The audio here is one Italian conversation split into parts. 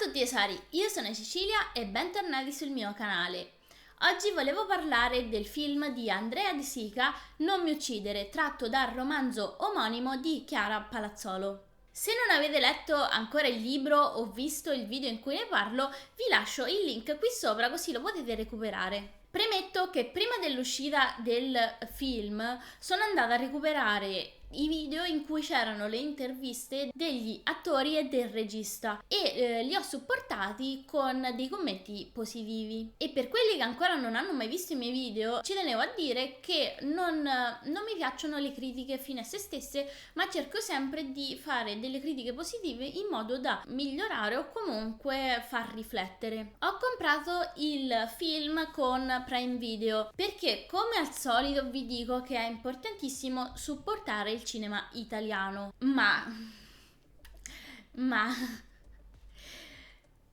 tutti esari, io sono Cecilia e bentornati sul mio canale. Oggi volevo parlare del film di Andrea De Sica, Non mi uccidere, tratto dal romanzo omonimo di Chiara Palazzolo. Se non avete letto ancora il libro o visto il video in cui ne parlo, vi lascio il link qui sopra così lo potete recuperare. Premetto che prima dell'uscita del film sono andata a recuperare i video in cui c'erano le interviste degli attori e del regista e li ho supportati con dei commenti positivi. E per quelli che ancora non hanno mai visto i miei video, ci tenevo a dire che non mi piacciono le critiche fine a se stesse, ma cerco sempre di fare delle critiche positive in modo da migliorare o comunque far riflettere. Ho comprato il film con Prime Video perché, come al solito, vi dico che è importantissimo supportare il cinema italiano, ma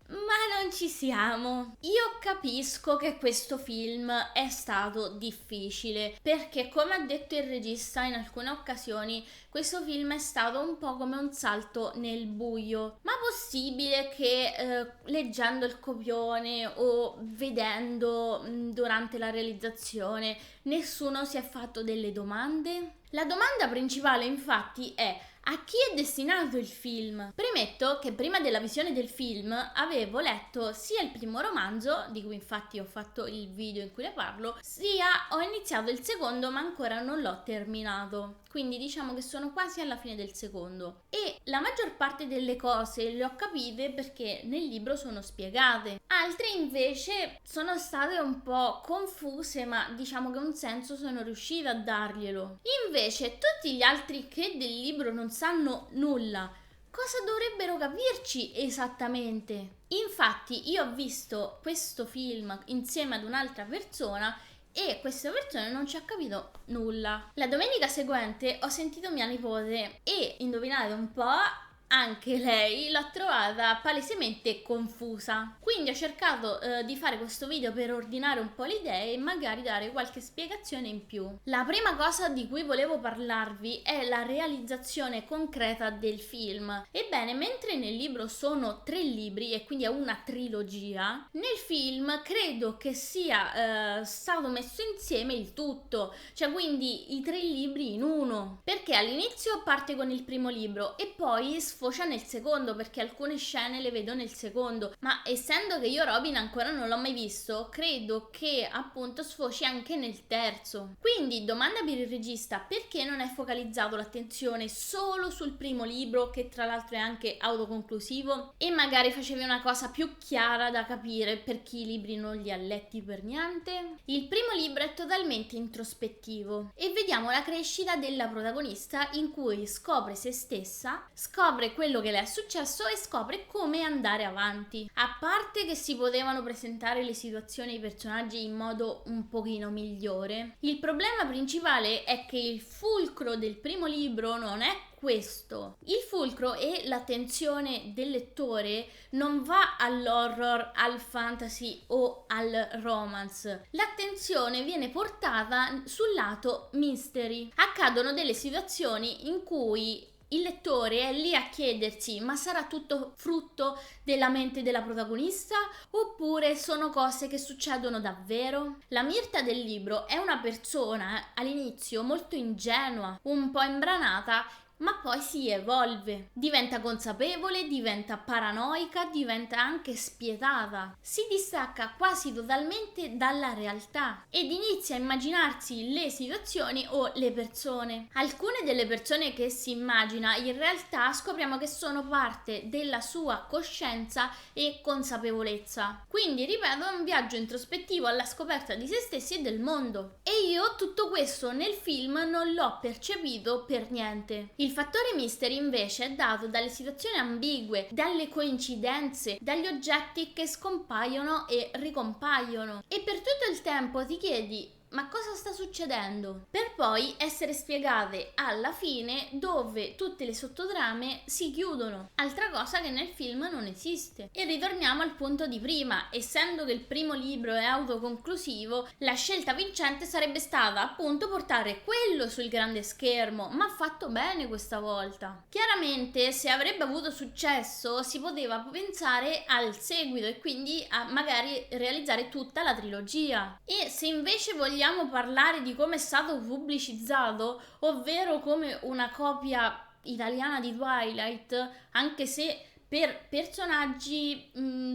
non ci siamo. Io capisco che questo film è stato difficile perché, come ha detto il regista in alcune occasioni, questo film è stato un po' come un salto nel buio. Ma possibile che leggendo il copione o vedendo durante la realizzazione nessuno si è fatto delle domande? La domanda principale infatti è: a chi è destinato il film? Premetto che prima della visione del film avevo letto sia il primo romanzo, di cui infatti ho fatto il video in cui ne parlo, sia ho iniziato il secondo ma ancora non l'ho terminato. Quindi diciamo che sono quasi alla fine del secondo. E la maggior parte delle cose le ho capite perché nel libro sono spiegate. Altre invece sono state un po' confuse, ma diciamo che un senso sono riuscita a darglielo. Invece tutti gli altri che del libro non sanno nulla, cosa dovrebbero capirci esattamente? Infatti io ho visto questo film insieme ad un'altra persona e questa persona non ci ha capito nulla. La domenica seguente ho sentito mia nipote e, indovinate un po', anche lei l'ha trovata palesemente confusa. Quindi ho cercato di fare questo video per ordinare un po' le idee e magari dare qualche spiegazione in più. La prima cosa di cui volevo parlarvi è la realizzazione concreta del film. Ebbene, mentre nel libro sono 3 libri e quindi è una trilogia, nel film credo che sia stato messo insieme il tutto, cioè quindi i 3 libri in uno, perché all'inizio parte con il primo libro e poi sfocia nel secondo, perché alcune scene le vedo nel secondo, ma essendo che io Robin ancora non l'ho mai visto, credo che appunto sfoci anche nel terzo. Quindi domanda per il regista: perché non è focalizzato l'attenzione solo sul primo libro, che tra l'altro è anche autoconclusivo, e magari facevi una cosa più chiara da capire per chi i libri non li ha letti per niente? Il primo libro è totalmente introspettivo e vediamo la crescita della protagonista in cui scopre se stessa, scopre quello che le è successo e scopre come andare avanti. A parte che si potevano presentare le situazioni e i personaggi in modo un pochino migliore, il problema principale è che il fulcro del primo libro non è questo. Il fulcro e l'attenzione del lettore non va all'horror, al fantasy o al romance. L'attenzione viene portata sul lato mystery. Accadono delle situazioni in cui il lettore è lì a chiedersi: ma sarà tutto frutto della mente della protagonista oppure sono cose che succedono davvero? La Mirta del libro è una persona all'inizio molto ingenua, un po' imbranata, ma poi si evolve, diventa consapevole, diventa paranoica, diventa anche spietata, si distacca quasi totalmente dalla realtà ed inizia a immaginarsi le situazioni o le persone. Alcune delle persone che si immagina in realtà scopriamo che sono parte della sua coscienza e consapevolezza. Quindi, ripeto, è un viaggio introspettivo alla scoperta di se stessi e del mondo. E io tutto questo nel film non l'ho percepito per niente. Il fattore mystery invece è dato dalle situazioni ambigue, dalle coincidenze, dagli oggetti che scompaiono e ricompaiono. E per tutto il tempo ti chiedi: ma cosa sta succedendo? Per poi essere spiegate alla fine, dove tutte le sottotrame si chiudono, altra cosa che nel film non esiste. E ritorniamo al punto di prima: essendo che il primo libro è autoconclusivo, la scelta vincente sarebbe stata appunto portare quello sul grande schermo, ma fatto bene questa volta. Chiaramente, se avrebbe avuto successo, si poteva pensare al seguito e quindi a magari realizzare tutta la trilogia. E se invece vogliamo parlare di come è stato pubblicizzato, ovvero come una copia italiana di Twilight, anche se per personaggi,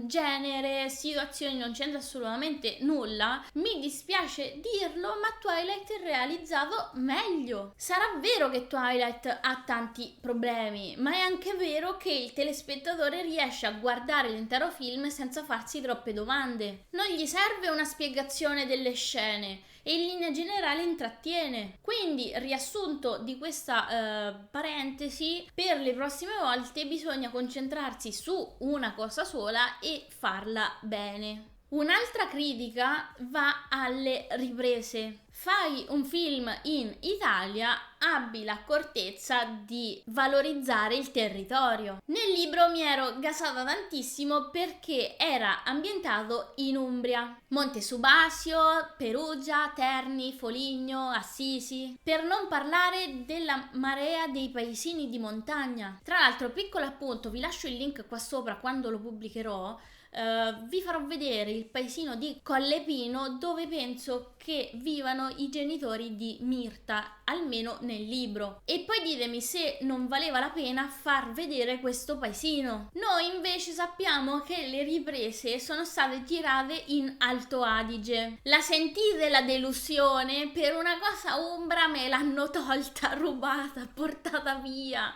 genere, situazioni non c'entra assolutamente nulla, mi dispiace dirlo, ma Twilight è realizzato meglio. Sarà vero che Twilight ha tanti problemi, ma è anche vero che il telespettatore riesce a guardare l'intero film senza farsi troppe domande. Non gli serve una spiegazione delle scene e in linea generale intrattiene. Quindi, riassunto di questa parentesi, per le prossime volte bisogna concentrarsi su una cosa sola e farla bene. Un'altra critica va alle riprese. Fai un film in Italia, abbi l'accortezza di valorizzare il territorio. Nel libro mi ero gasata tantissimo perché era ambientato in Umbria, Monte Subasio, Perugia, Terni, Foligno, Assisi, per non parlare della marea dei paesini di montagna. Tra l'altro, piccolo appunto, vi lascio il link qua sopra quando lo pubblicherò. Vi farò vedere il paesino di Collepino, dove penso che vivano i genitori di Mirta, almeno nel libro. E poi ditemi se non valeva la pena far vedere questo paesino. Noi invece sappiamo che le riprese sono state girate in Alto Adige. La sentite la delusione? Per una cosa umbra me l'hanno tolta, rubata, portata via.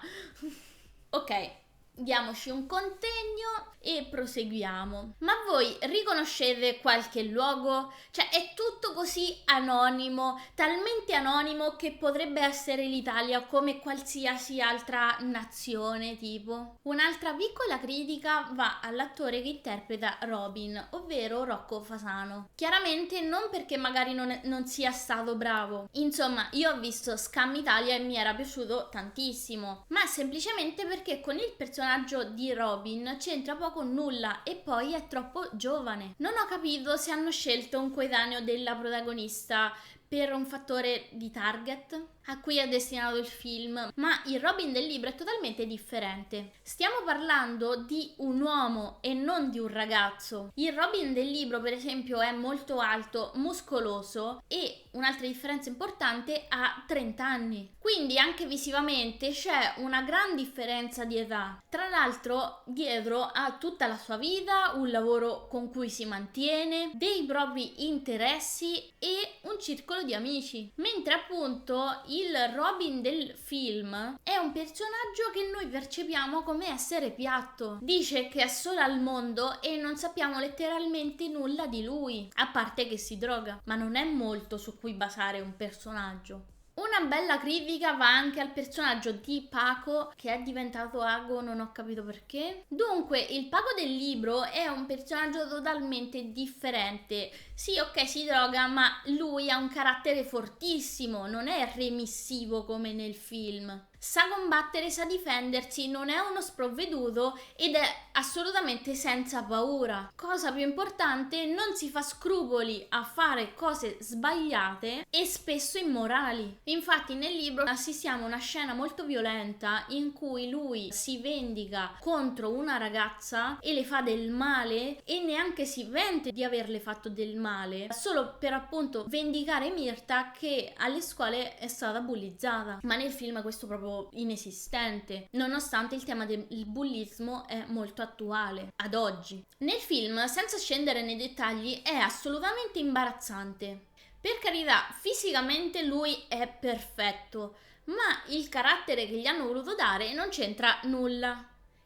Ok, diamoci un contegno e proseguiamo. Ma voi riconoscete qualche luogo? Cioè, è tutto così anonimo, talmente anonimo che potrebbe essere l'Italia come qualsiasi altra nazione, tipo. Un'altra piccola critica va all'attore che interpreta Robin, ovvero Rocco Fasano. Chiaramente non perché magari non sia stato bravo. Insomma, io ho visto Scam Italia e mi era piaciuto tantissimo, ma semplicemente perché con il personaggio di Robin c'entra poco o nulla e poi è troppo giovane. Non ho capito se hanno scelto un coetaneo della protagonista per un fattore di target a cui è destinato il film, ma il Robin del libro è totalmente differente. Stiamo parlando di un uomo e non di un ragazzo. Il Robin del libro, per esempio, è molto alto, muscoloso e, un'altra differenza importante, ha 30 anni. Quindi anche visivamente c'è una gran differenza di età. Tra l'altro, dietro ha tutta la sua vita, un lavoro con cui si mantiene, dei propri interessi e un circolo di amici. Mentre appunto il Robin del film è un personaggio che noi percepiamo come essere piatto. Dice che è solo al mondo e non sappiamo letteralmente nulla di lui, a parte che si droga, ma non è molto su cui basare un personaggio. Una bella critica va anche al personaggio di Paco, che è diventato Ago, non ho capito perché. Dunque, il Paco del libro è un personaggio totalmente differente. Sì, ok, si droga, ma lui ha un carattere fortissimo, non è remissivo come nel film. Sa combattere, sa difendersi, non è uno sprovveduto ed è assolutamente senza paura. Cosa più importante, non si fa scrupoli a fare cose sbagliate e spesso immorali. Infatti nel libro assistiamo a una scena molto violenta in cui lui si vendica contro una ragazza e le fa del male e neanche si pente di averle fatto del male, solo per appunto vendicare Mirta, che alle scuole è stata bullizzata. Ma nel film questo proprio inesistente, nonostante il tema del bullismo è molto attuale ad oggi. Nel film, senza scendere nei dettagli, è assolutamente imbarazzante. Per carità, fisicamente lui è perfetto, ma il carattere che gli hanno voluto dare non c'entra nulla.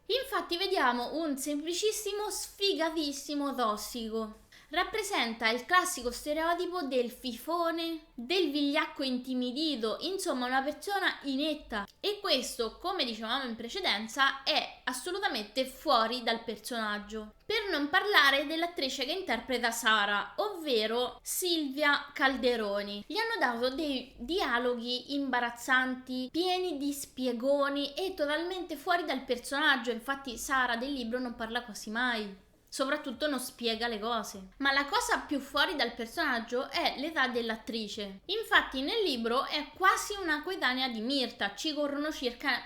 Infatti vediamo un semplicissimo sfigatissimo tossico. rappresenta il classico stereotipo del fifone, del vigliacco intimidito, insomma una persona inetta. E questo, come dicevamo in precedenza, è assolutamente fuori dal personaggio. Per non parlare dell'attrice che interpreta Sara, ovvero Silvia Calderoni. Gli hanno dato dei dialoghi imbarazzanti, pieni di spiegoni e totalmente fuori dal personaggio. Infatti Sara del libro non parla quasi mai. Soprattutto non spiega le cose. Ma la cosa più fuori dal personaggio è l'età dell'attrice. Infatti nel libro è quasi una coetanea di Mirta, ci corrono circa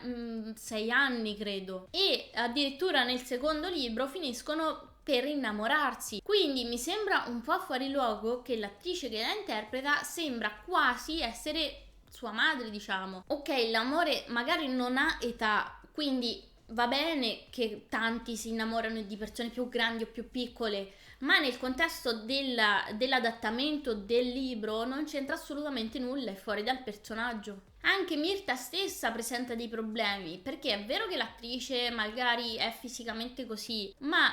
6 anni credo. E addirittura nel secondo libro finiscono per innamorarsi. Quindi mi sembra un po' fuori luogo che l'attrice che la interpreta sembra quasi essere sua madre, diciamo. Ok, l'amore magari non ha età, quindi va bene che tanti si innamorano di persone più grandi o più piccole, ma nel contesto dell'adattamento del libro non c'entra assolutamente nulla, è fuori dal personaggio. Anche Mirta stessa presenta dei problemi, perché è vero che l'attrice magari è fisicamente così, ma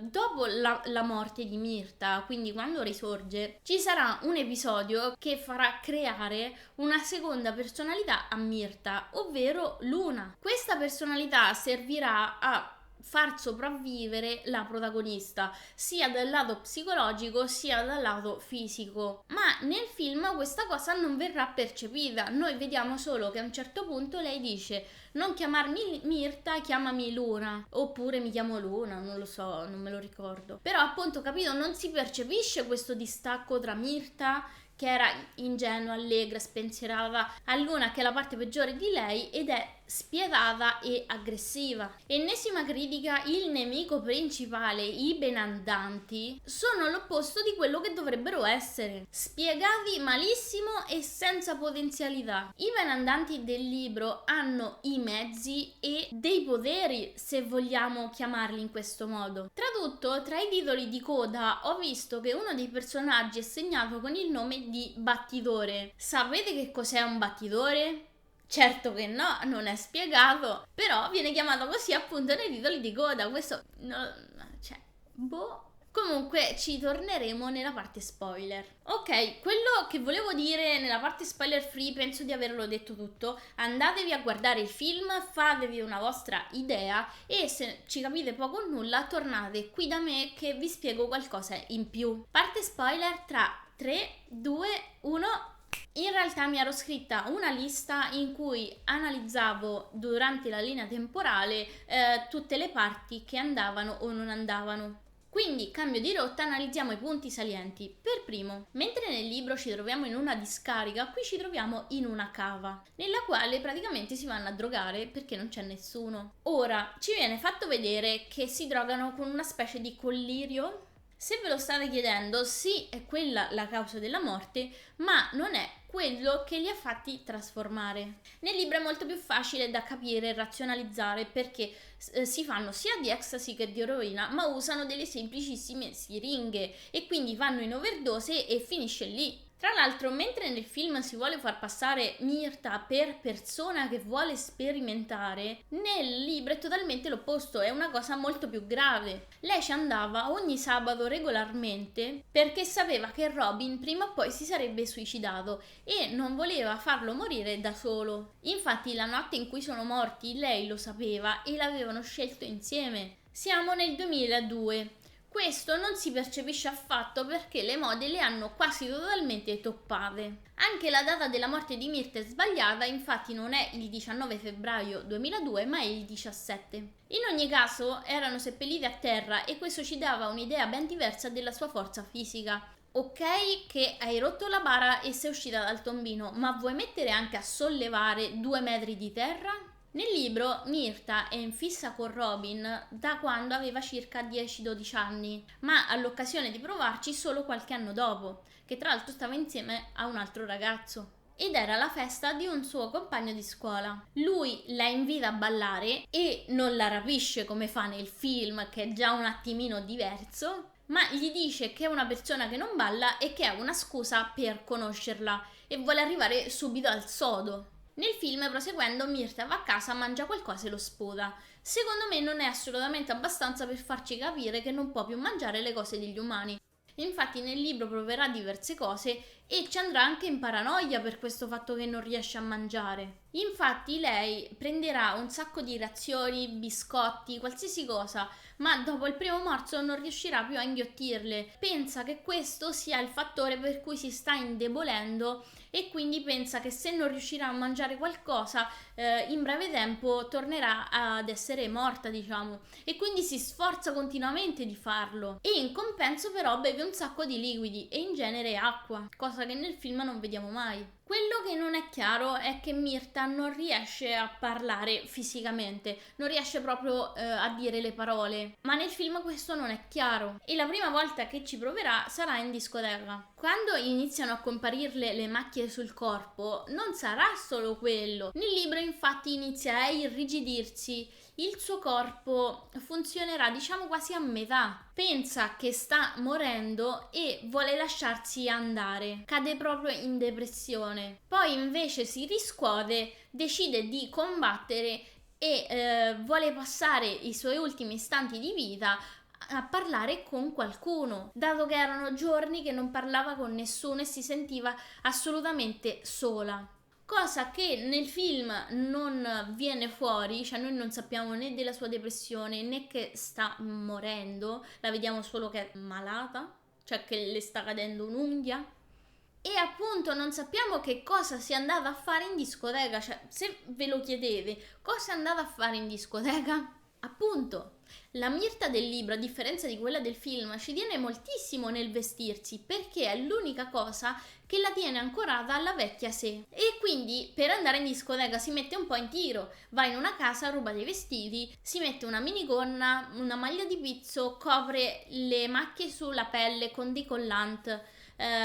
dopo la morte di Mirta, quindi quando risorge, ci sarà un episodio che farà creare una seconda personalità a Mirta, ovvero Luna. Questa personalità servirà a far sopravvivere la protagonista sia dal lato psicologico sia dal lato fisico, ma nel film questa cosa non verrà percepita. Noi vediamo solo che a un certo punto lei dice: non chiamarmi Mirta, chiamami Luna, oppure mi chiamo Luna, non lo so, non me lo ricordo. Però appunto, capito, non si percepisce questo distacco tra Mirta, che era ingenua, allegra, spensierata, a Luna, che è la parte peggiore di lei ed è spietata e aggressiva. Ennesima critica: il nemico principale, i benandanti, sono l'opposto di quello che dovrebbero essere, spiegati malissimo e senza potenzialità. I benandanti del libro hanno i mezzi e dei poteri, se vogliamo chiamarli in questo modo. Tradotto, tra i titoli di coda ho visto che uno dei personaggi è segnato con il nome di Battitore. Sapete che cos'è un battitore? Certo che no, non è spiegato, però viene chiamato così appunto nei titoli di coda. Questo Comunque ci torneremo nella parte spoiler. Ok, quello che volevo dire nella parte spoiler free penso di averlo detto tutto. Andatevi a guardare il film, fatevi una vostra idea e se ci capite poco o nulla tornate qui da me che vi spiego qualcosa in più. Parte spoiler tra 3, 2, 1... In realtà mi ero scritta una lista in cui analizzavo durante la linea temporale tutte le parti che andavano o non andavano. Quindi, cambio di rotta, analizziamo i punti salienti. Per primo, mentre nel libro ci troviamo in una discarica, qui ci troviamo in una cava, nella quale praticamente si vanno a drogare perché non c'è nessuno. Ora, ci viene fatto vedere che si drogano con una specie di collirio. Se ve lo state chiedendo, sì, è quella la causa della morte, ma non è quello che li ha fatti trasformare. Nel libro è molto più facile da capire e razionalizzare perché si fanno sia di ecstasy che di eroina, ma usano delle semplicissime siringhe e quindi vanno in overdose e finisce lì. Tra l'altro, mentre nel film si vuole far passare Mirta per persona che vuole sperimentare, nel libro è totalmente l'opposto, è una cosa molto più grave. Lei ci andava ogni sabato regolarmente perché sapeva che Robin prima o poi si sarebbe suicidato e non voleva farlo morire da solo. Infatti la notte in cui sono morti lei lo sapeva e l'avevano scelto insieme. Siamo nel 2002. Questo non si percepisce affatto perché le mode le hanno quasi totalmente toppate. Anche la data della morte di Mirta è sbagliata, infatti non è il 19 febbraio 2002 ma è il 17. In ogni caso erano seppelliti a terra e questo ci dava un'idea ben diversa della sua forza fisica. Ok che hai rotto la bara e sei uscita dal tombino, ma vuoi mettere anche a sollevare 2 metri di terra? Nel libro Mirta è in fissa con Robin da quando aveva circa 10-12 anni, ma ha l'occasione di provarci solo qualche anno dopo, che tra l'altro stava insieme a un altro ragazzo. Ed era la festa di un suo compagno di scuola. Lui la invita a ballare e non la rapisce come fa nel film, che è già un attimino diverso, ma gli dice che è una persona che non balla e che è una scusa per conoscerla e vuole arrivare subito al sodo. Nel film, proseguendo, Mirta va a casa, mangia qualcosa e lo sputa. Secondo me non è assolutamente abbastanza per farci capire che non può più mangiare le cose degli umani. Infatti nel libro proverà diverse cose e ci andrà anche in paranoia per questo fatto che non riesce a mangiare. Infatti lei prenderà un sacco di razioni, biscotti, qualsiasi cosa, ma dopo il primo morso non riuscirà più a inghiottirle. Pensa che questo sia il fattore per cui si sta indebolendo e quindi pensa che se non riuscirà a mangiare qualcosa in breve tempo tornerà ad essere morta, diciamo, e quindi si sforza continuamente di farlo e in compenso però beve un sacco di liquidi e in genere acqua, cosa che nel film non vediamo mai. Quello che non è chiaro è che Myrta non riesce a parlare fisicamente, non riesce proprio a dire le parole, ma nel film questo non è chiaro e la prima volta che ci proverà sarà in discoteca. Quando iniziano a comparirle le macchie sul corpo, non sarà solo quello. Nel libro infatti inizia a irrigidirsi, il suo corpo funzionerà diciamo quasi a metà. Pensa che sta morendo e vuole lasciarsi andare, cade proprio in depressione. Poi invece si riscuote, decide di combattere e vuole passare i suoi ultimi istanti di vita a parlare con qualcuno, dato che erano giorni che non parlava con nessuno e si sentiva assolutamente sola. Cosa che nel film non viene fuori, cioè noi non sappiamo né della sua depressione né che sta morendo, la vediamo solo che è malata, cioè che le sta cadendo un'unghia. E appunto non sappiamo che cosa sia andata a fare in discoteca, cioè se ve lo chiedete, cosa è andata a fare in discoteca? Appunto, la Myrta del libro, a differenza di quella del film, ci tiene moltissimo nel vestirsi perché è l'unica cosa che la tiene ancorata alla vecchia sé. E quindi per andare in discoteca si mette un po' in tiro, va in una casa, ruba dei vestiti, si mette una minigonna, una maglia di pizzo, copre le macchie sulla pelle con dei collant,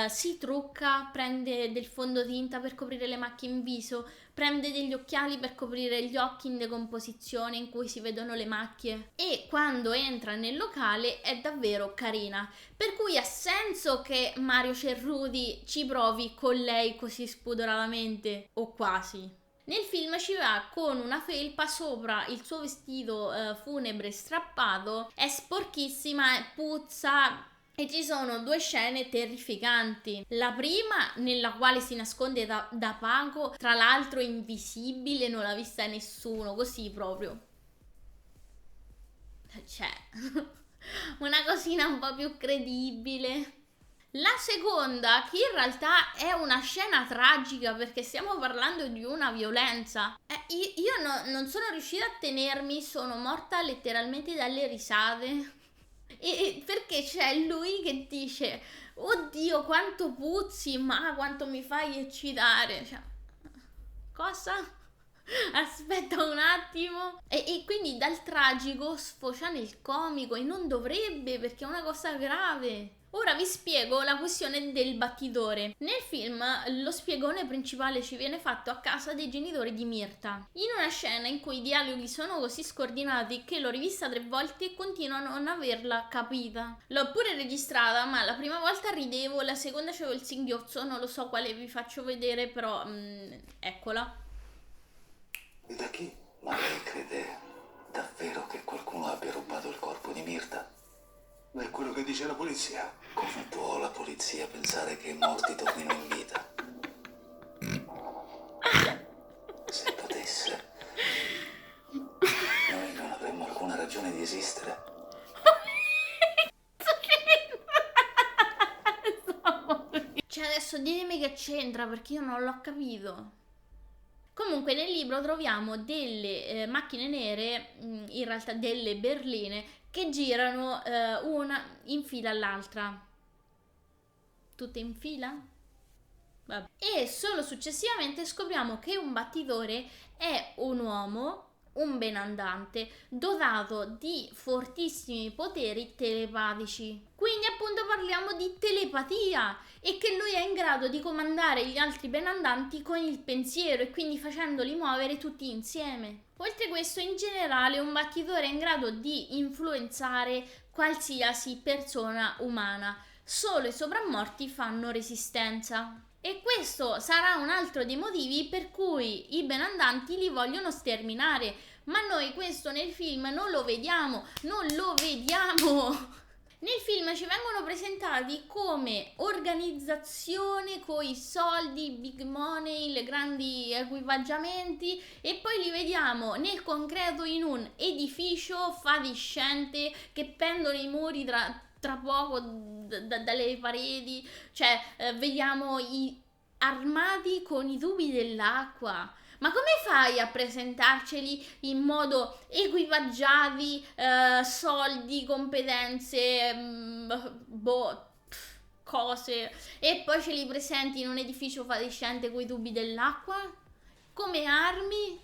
si trucca, prende del fondotinta per coprire le macchie in viso, prende degli occhiali per coprire gli occhi in decomposizione in cui si vedono le macchie e quando entra nel locale è davvero carina, per cui ha senso che Mario Cerruti ci provi con lei così spudoratamente, o quasi. Nel film ci va con una felpa sopra il suo vestito funebre strappato, è sporchissima, puzza. E ci sono due scene terrificanti. La prima nella quale si nasconde da Paco, tra l'altro invisibile, non l'ha vista nessuno, così proprio. Cioè, una cosina un po' più credibile. La seconda, che in realtà è una scena tragica perché stiamo parlando di una violenza. Io non sono riuscita a tenermi, sono morta letteralmente dalle risate. E perché c'è lui che dice oddio quanto puzzi, ma quanto mi fai eccitare, cioè, cosa? Aspetta un attimo. E quindi dal tragico sfocia nel comico e non dovrebbe perché è una cosa grave. Ora vi spiego la questione del battitore. Nel film lo spiegone principale ci viene fatto a casa dei genitori di Myrta, in una scena in cui i dialoghi sono così scordinati che l'ho rivista 3 volte e continuo a non averla capita. L'ho pure registrata, ma la prima volta ridevo, la seconda c'avevo il singhiozzo, non lo so quale vi faccio vedere, però eccola. Da chi? Ma lei crede davvero che qualcuno abbia rubato il corpo di Myrta? È quello che dice la polizia. Come può la polizia pensare che i morti tornino in vita? Se potesse, noi non avremmo alcuna ragione di esistere. Cioè adesso ditemi che c'entra perché io non l'ho capito. Comunque nel libro troviamo delle macchine nere, in realtà delle berline, che girano una in fila all'altra. Tutte in fila? Vabbè. E solo successivamente scopriamo che un battitore è un uomo, un benandante, dotato di fortissimi poteri telepatici. Quindi appunto parliamo di telepatia e che lui è in grado di comandare gli altri benandanti con il pensiero e quindi facendoli muovere tutti insieme. Oltre a questo, in generale, un battitore è in grado di influenzare qualsiasi persona umana. Solo i soprammorti fanno resistenza. E questo sarà un altro dei motivi per cui i benandanti li vogliono sterminare. Ma noi questo nel film non lo vediamo, non lo vediamo! Nel film ci vengono presentati come organizzazione con i soldi, big money, le grandi equipaggiamenti, e poi li vediamo nel concreto in un edificio fatiscente che pendono i muri tra poco dalle pareti, cioè vediamo i armadi con i tubi dell'acqua. Ma come fai a presentarceli in modo equipaggiati, soldi, competenze, cose, e poi ce li presenti in un edificio fatiscente con i tubi dell'acqua? Come armi?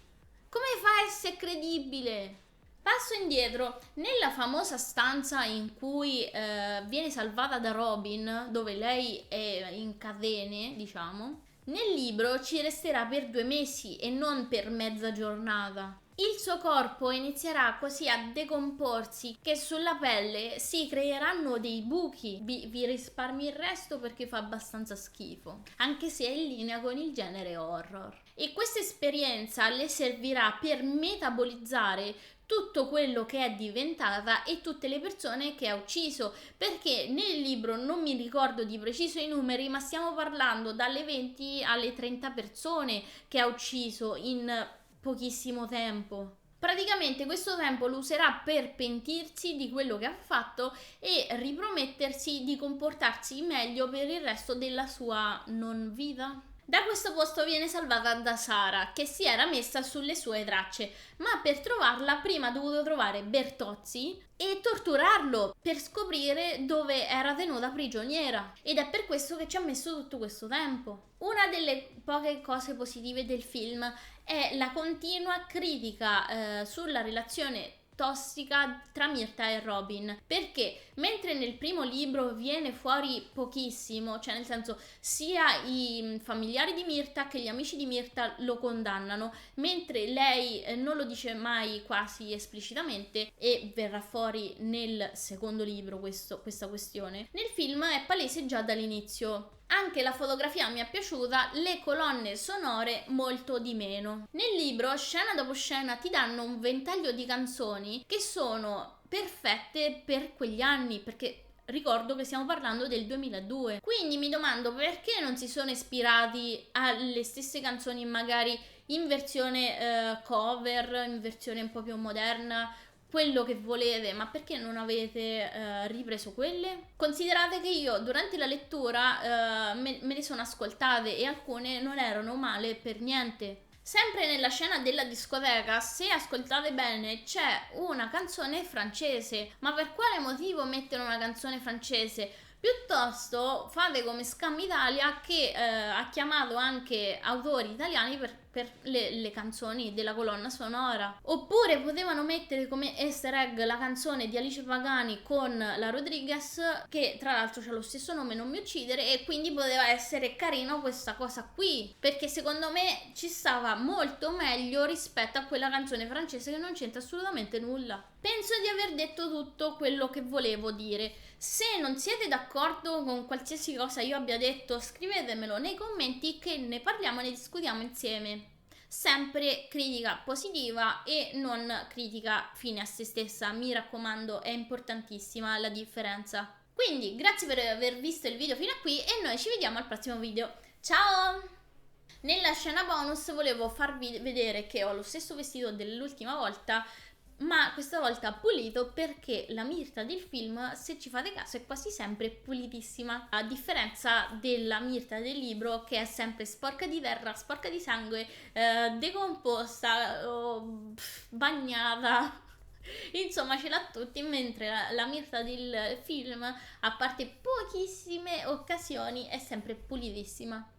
Come fa a essere credibile? Passo indietro, nella famosa stanza in cui viene salvata da Robin, dove lei è in catene, diciamo, nel libro ci resterà per 2 mesi e non per mezza giornata. Il suo corpo inizierà così a decomporsi che sulla pelle si creeranno dei buchi. Vi risparmi il resto perché fa abbastanza schifo, anche se è in linea con il genere horror. E questa esperienza le servirà per metabolizzare tutto quello che è diventata e tutte le persone che ha ucciso, perché nel libro non mi ricordo di preciso i numeri, ma stiamo parlando dalle 20 alle 30 persone che ha ucciso in pochissimo tempo. Praticamente questo tempo lo userà per pentirsi di quello che ha fatto e ripromettersi di comportarsi meglio per il resto della sua non vita. Da questo posto viene salvata da Sara, che si era messa sulle sue tracce, ma per trovarla prima ha dovuto trovare Bertozzi e torturarlo per scoprire dove era tenuta prigioniera, ed è per questo che ci ha messo tutto questo tempo. Una delle poche cose positive del film è la continua critica sulla relazione tossica tra Myrta e Robin, perché mentre nel primo libro viene fuori pochissimo, cioè nel senso sia i familiari di Myrta che gli amici di Myrta lo condannano, mentre lei non lo dice mai quasi esplicitamente, e verrà fuori nel secondo libro questa questione. Nel film è palese già dall'inizio. Anche la fotografia mi è piaciuta, le colonne sonore molto di meno. Nel libro, scena dopo scena, ti danno un ventaglio di canzoni che sono perfette per quegli anni, perché ricordo che stiamo parlando del 2002. Quindi mi domando perché non si sono ispirati alle stesse canzoni, magari in versione cover, in versione un po' più moderna, quello che volete, ma perché non avete ripreso quelle? Considerate che io durante la lettura me le sono ascoltate e alcune non erano male per niente. Sempre nella scena della discoteca, se ascoltate bene, c'è una canzone francese. Ma per quale motivo mettere una canzone francese? Piuttosto fate come Scam Italia, che ha chiamato anche autori italiani per le canzoni della colonna sonora. Oppure potevano mettere come easter egg la canzone di Alice Pagani con la Rodriguez, che tra l'altro c'ha lo stesso nome, Non mi uccidere, e quindi poteva essere carino questa cosa qui, perché secondo me ci stava molto meglio rispetto a quella canzone francese che non c'entra assolutamente nulla. Penso di aver detto tutto quello che volevo dire. Se non siete d'accordo con qualsiasi cosa io abbia detto, scrivetemelo nei commenti che ne parliamo e ne discutiamo insieme. Sempre critica positiva e non critica fine a se stessa, mi raccomando, è importantissima la differenza. Quindi grazie per aver visto il video fino a qui e noi ci vediamo al prossimo video. Ciao! Nella scena bonus volevo farvi vedere che ho lo stesso vestito dell'ultima volta, ma questa volta pulito, perché la Myrta del film, se ci fate caso, è quasi sempre pulitissima, a differenza della Myrta del libro, che è sempre sporca di terra, sporca di sangue, decomposta, bagnata. Insomma, ce l'ha tutti, mentre la Myrta del film, a parte pochissime occasioni, è sempre pulitissima.